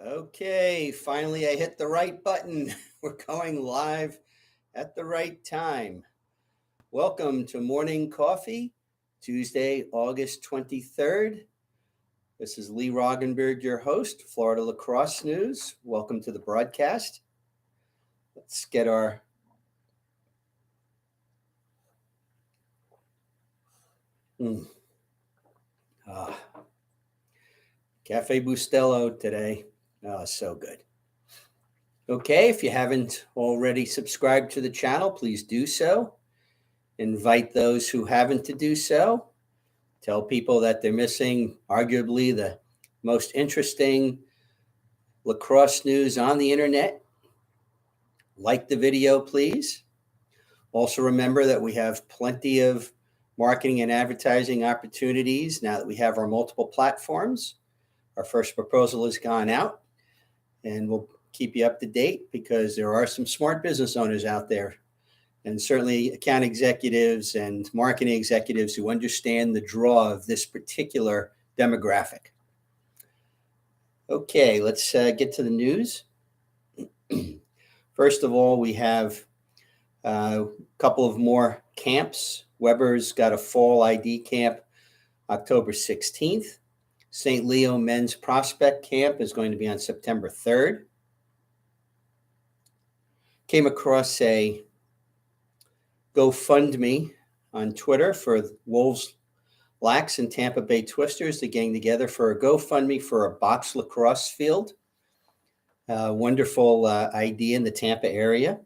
Okay, finally I hit the right button. We're going live at the right time. Welcome to Morning Coffee, Tuesday, August 23rd. This is Lee Roggenberg, your host, Florida Lacrosse News. Welcome to the broadcast. Let's get our Cafe Bustelo today. Oh, so good. Okay, if you haven't already subscribed to the channel, please do so. Invite those who haven't to do so. Tell people that they're missing arguably the most interesting lacrosse news on the internet. Like the video, please. Also remember that we have plenty of marketing and advertising opportunities now that we have our multiple platforms. Our first proposal has gone out, and we'll keep you up to date because there are some smart business owners out there, and certainly account executives and marketing executives who understand the draw of this particular demographic. Okay, let's get to the news. First of all, we have a couple of more camps. Weber's got a fall ID camp October 16th. St. Leo Men's Prospect Camp is going to be on September 3rd. Came across a GoFundMe on Twitter for Wolves Lax and Tampa Bay Twisters. They're getting together for a GoFundMe for a box lacrosse field. Wonderful idea in the Tampa area.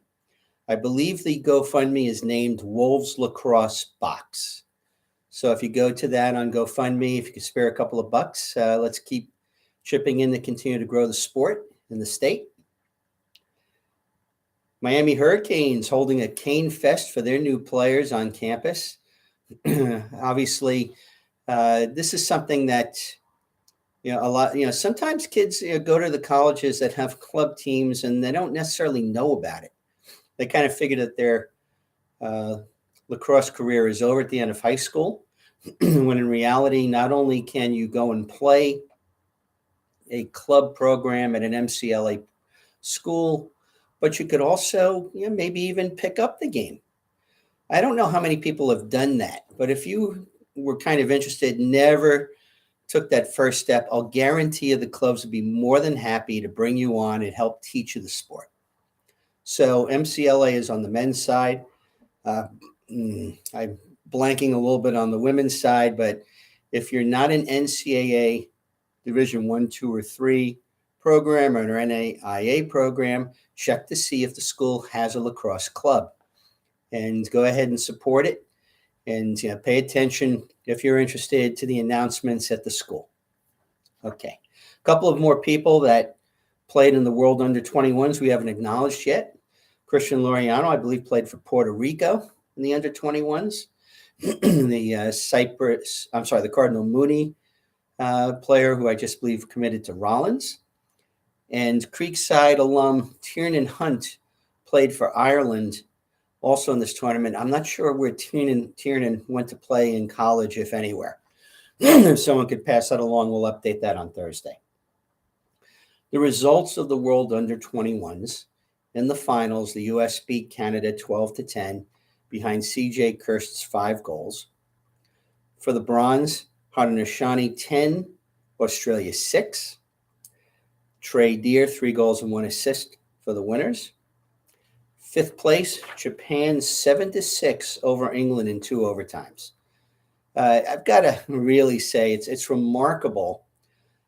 I believe the GoFundMe is named Wolves Lacrosse Box. So if you go to that on GoFundMe, if you can spare a couple of bucks, let's keep chipping in to continue to grow the sport in the state. Miami Hurricanes holding a Cane Fest for their new players on campus. Obviously, this is something that, sometimes kids go to the colleges that have club teams and they don't necessarily know about it. They kind of figure that their lacrosse career is over at the end of high school, when in reality, not only can you go and play a club program at an MCLA school, but you could also maybe even pick up the game. I don't know how many people have done that, but if you were kind of interested, never took that first step, I'll guarantee you the clubs would be more than happy to bring you on and help teach you the sport. So MCLA is on the men's side. I'm blanking a little bit on the women's side, but if you're not an NCAA Division 1, 2, or 3 program or an NAIA program, check to see if the school has a lacrosse club and go ahead and support it, and pay attention if you're interested to the announcements at the school. Okay, a couple of more people that played in the World Under-21s we haven't acknowledged yet. Christian Laureano, I believe, played for Puerto Rico in the Under-21s. The Cardinal Mooney player, who I just believe committed to Rollins. And Creekside alum Tiernan Hunt played for Ireland also in this tournament. I'm not sure where Tiernan went to play in college, if anywhere. If someone could pass that along, we'll update that on Thursday. The results of the World Under-21s. In the finals, the U.S. beat Canada 12-10 behind C.J. Kirst's 5 goals. For the bronze, Haudenosaunee 10, Australia 6. Trey Deer, 3 goals and 1 assist for the winners. 5th place, Japan 7-6 over England in 2 overtimes. I've got to really say it's remarkable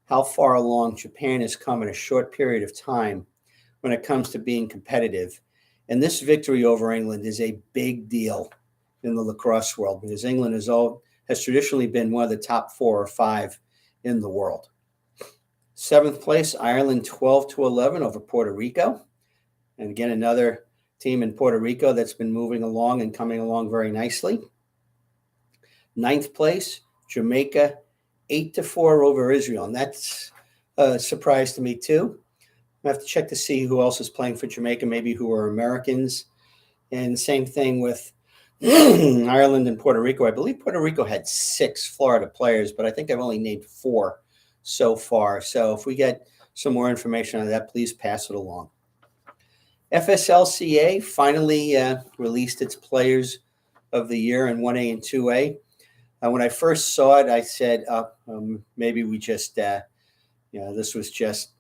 how far along Japan has come in a short period of time when it comes to being competitive. And this victory over England is a big deal in the lacrosse world because England has traditionally been one of the top 4 or 5 in the world. 7th place, Ireland 12-11 over Puerto Rico. And again, another team in Puerto Rico that's been moving along and coming along very nicely. 9th place, Jamaica 8-4 over Israel. And that's a surprise to me too. I have to check to see who else is playing for Jamaica, maybe who are Americans. And same thing with Ireland and Puerto Rico. I believe Puerto Rico had 6 Florida players, but I think I've only named 4 so far. So if we get some more information on that, please pass it along. FSLCA finally released its Players of the Year in 1A and 2A. When I first saw it, I said, maybe we just, this was just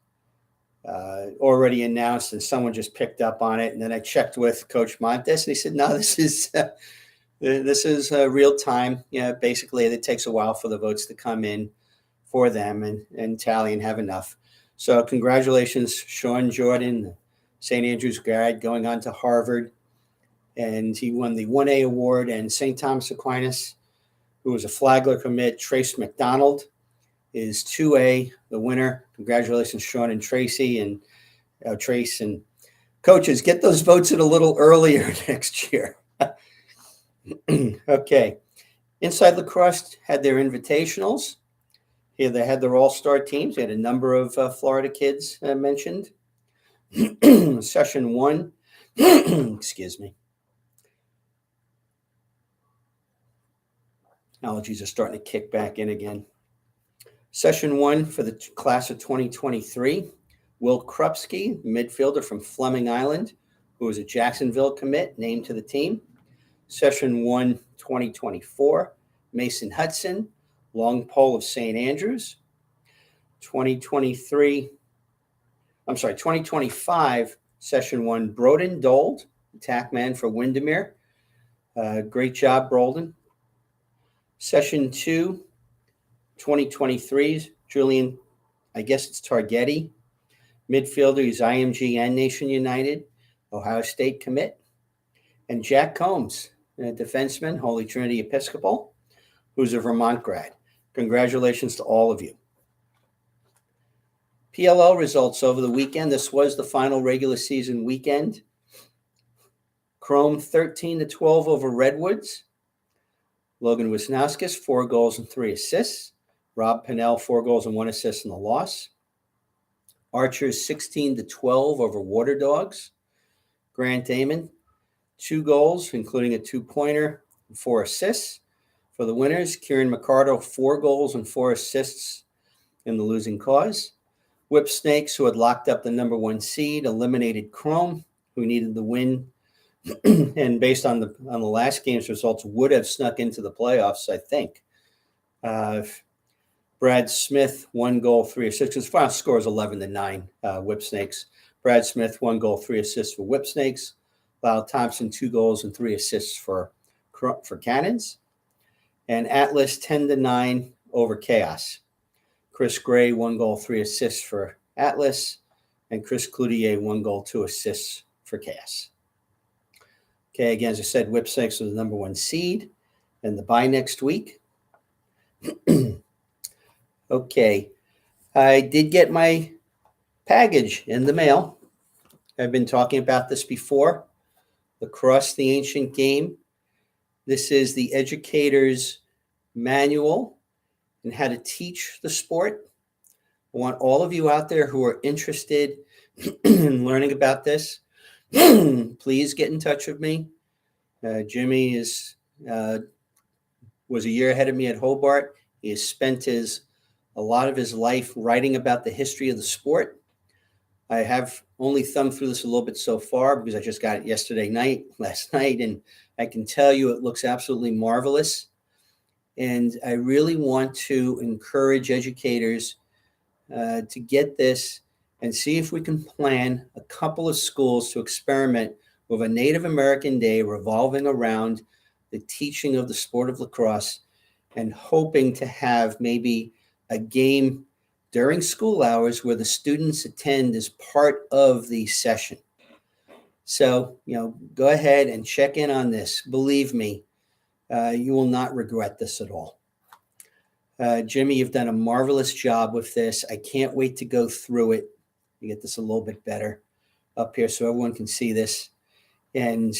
already announced and someone just picked up on it. And then I checked with Coach Montes and he said, no, this is real time. Basically it takes a while for the votes to come in for them and tally and have enough. So congratulations, Sean Jordan, St. Andrew's grad, going on to Harvard. And he won the 1A award. And St. Thomas Aquinas, who was a Flagler commit, Trace McDonald, is 2A, the winner. Congratulations, Sean and Tracy and Trace and coaches. Get those votes in a little earlier next year. Okay. Inside Lacrosse had their invitationals. Here they had their all-star teams. They had a number of Florida kids mentioned. Session 1, excuse me. Allergies are starting to kick back in again. Session 1 for the class of 2023, Will Krupski, midfielder from Fleming Island, who was a Jacksonville commit, named to the team. Session 1, 2024, Mason Hudson, long pole of St. Andrews. 2025, Session 1, Broden Dold, attack man for Windermere. Great job, Broden. Session 2, 2023's Julian, I guess it's Targetti, midfielder. He's IMG and Nation United, Ohio State commit. And Jack Combs, a defenseman, Holy Trinity Episcopal, who's a Vermont grad. Congratulations to all of you. PLL results over the weekend. This was the final regular season weekend. Chrome 13-12 over Redwoods. Logan Wisnauskas, 4 goals and 3 assists. Rob Pinnell, 4 goals and 1 assist in the loss. Archers 16-12 over Water Dogs. Grant Amon, 2 goals, including a 2-pointer and 4 assists. For the winners, Kieran McCardo, 4 goals and 4 assists in the losing cause. Whip Snakes, who had locked up the number 1 seed, eliminated Chrome, who needed the win. And based on the last game's results, would have snuck into the playoffs, I think. Brad Smith, 1 goal, 3 assists. His final score is 11-9, Whip Snakes. Brad Smith, 1 goal, 3 assists for Whip Snakes. Lyle Thompson, 2 goals and 3 assists for Cannons. And Atlas, 10-9 over Chaos. Chris Gray, 1 goal, 3 assists for Atlas. And Chris Cloutier, 1 goal, 2 assists for Chaos. Okay, again, as I said, Whip Snakes was the number 1 seed. And the bye next week. Okay, I did get my package in the mail. I've been talking about this before. Lacrosse, the Ancient Game. This is the educator's manual on how to teach the sport. I want all of you out there who are interested in learning about this, please get in touch with me. Jimmy was a year ahead of me at Hobart. He has spent a lot of his life writing about the history of the sport. I have only thumbed through this a little bit so far because I just got it last night, and I can tell you it looks absolutely marvelous. And I really want to encourage educators to get this and see if we can plan a couple of schools to experiment with a Native American Day revolving around the teaching of the sport of lacrosse, and hoping to have maybe a game during school hours where the students attend as part of the session. So, go ahead and check in on this. Believe me, you will not regret this at all. Jimmy, you've done a marvelous job with this. I can't wait to go through it and get this a little bit better up here so everyone can see this. And,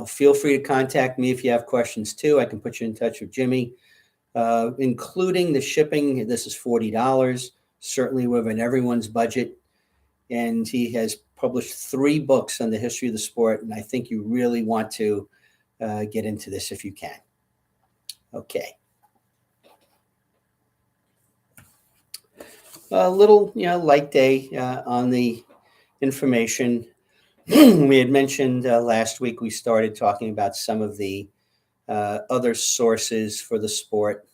feel free to contact me if you have questions too. I can put you in touch with Jimmy, including the shipping. This is $40, certainly within everyone's budget. And he has published 3 books on the history of the sport. And I think you really want to get into this if you can. Okay. a little, light day on the information. We had mentioned last week we started talking about some of the other sources for the sport.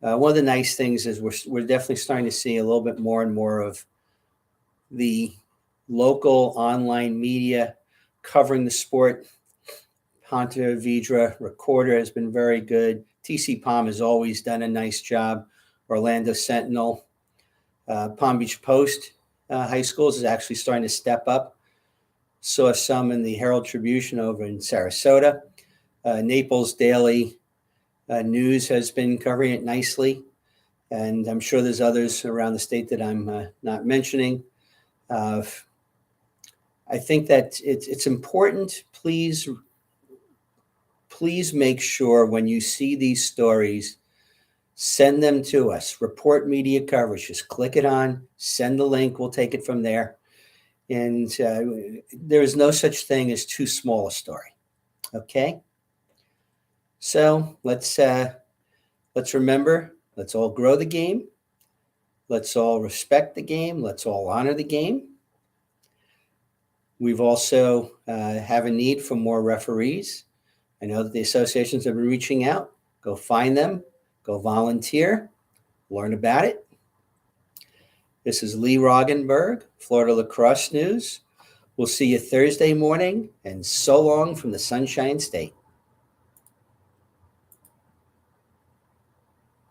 One of the nice things is we're definitely starting to see a little bit more and more of the local online media covering the sport. Ponte Vedra Recorder has been very good. TC Palm has always done a nice job. Orlando Sentinel. Palm Beach Post High Schools is actually starting to step up. Saw some in the Herald Tribune over in Sarasota. Naples Daily News has been covering it nicely. And I'm sure there's others around the state that I'm not mentioning. I think that it's important. Please make sure when you see these stories, send them to us. Report media coverage. Just click it on, send the link. We'll take it from there. And there is no such thing as too small a story. Okay. So let's remember. Let's all grow the game. Let's all respect the game. Let's all honor the game. We've also have a need for more referees. I know that the associations have been reaching out. Go find them. Go volunteer. Learn about it. This is Lee Roggenberg, Florida Lacrosse News. We'll see you Thursday morning, and so long from the Sunshine State.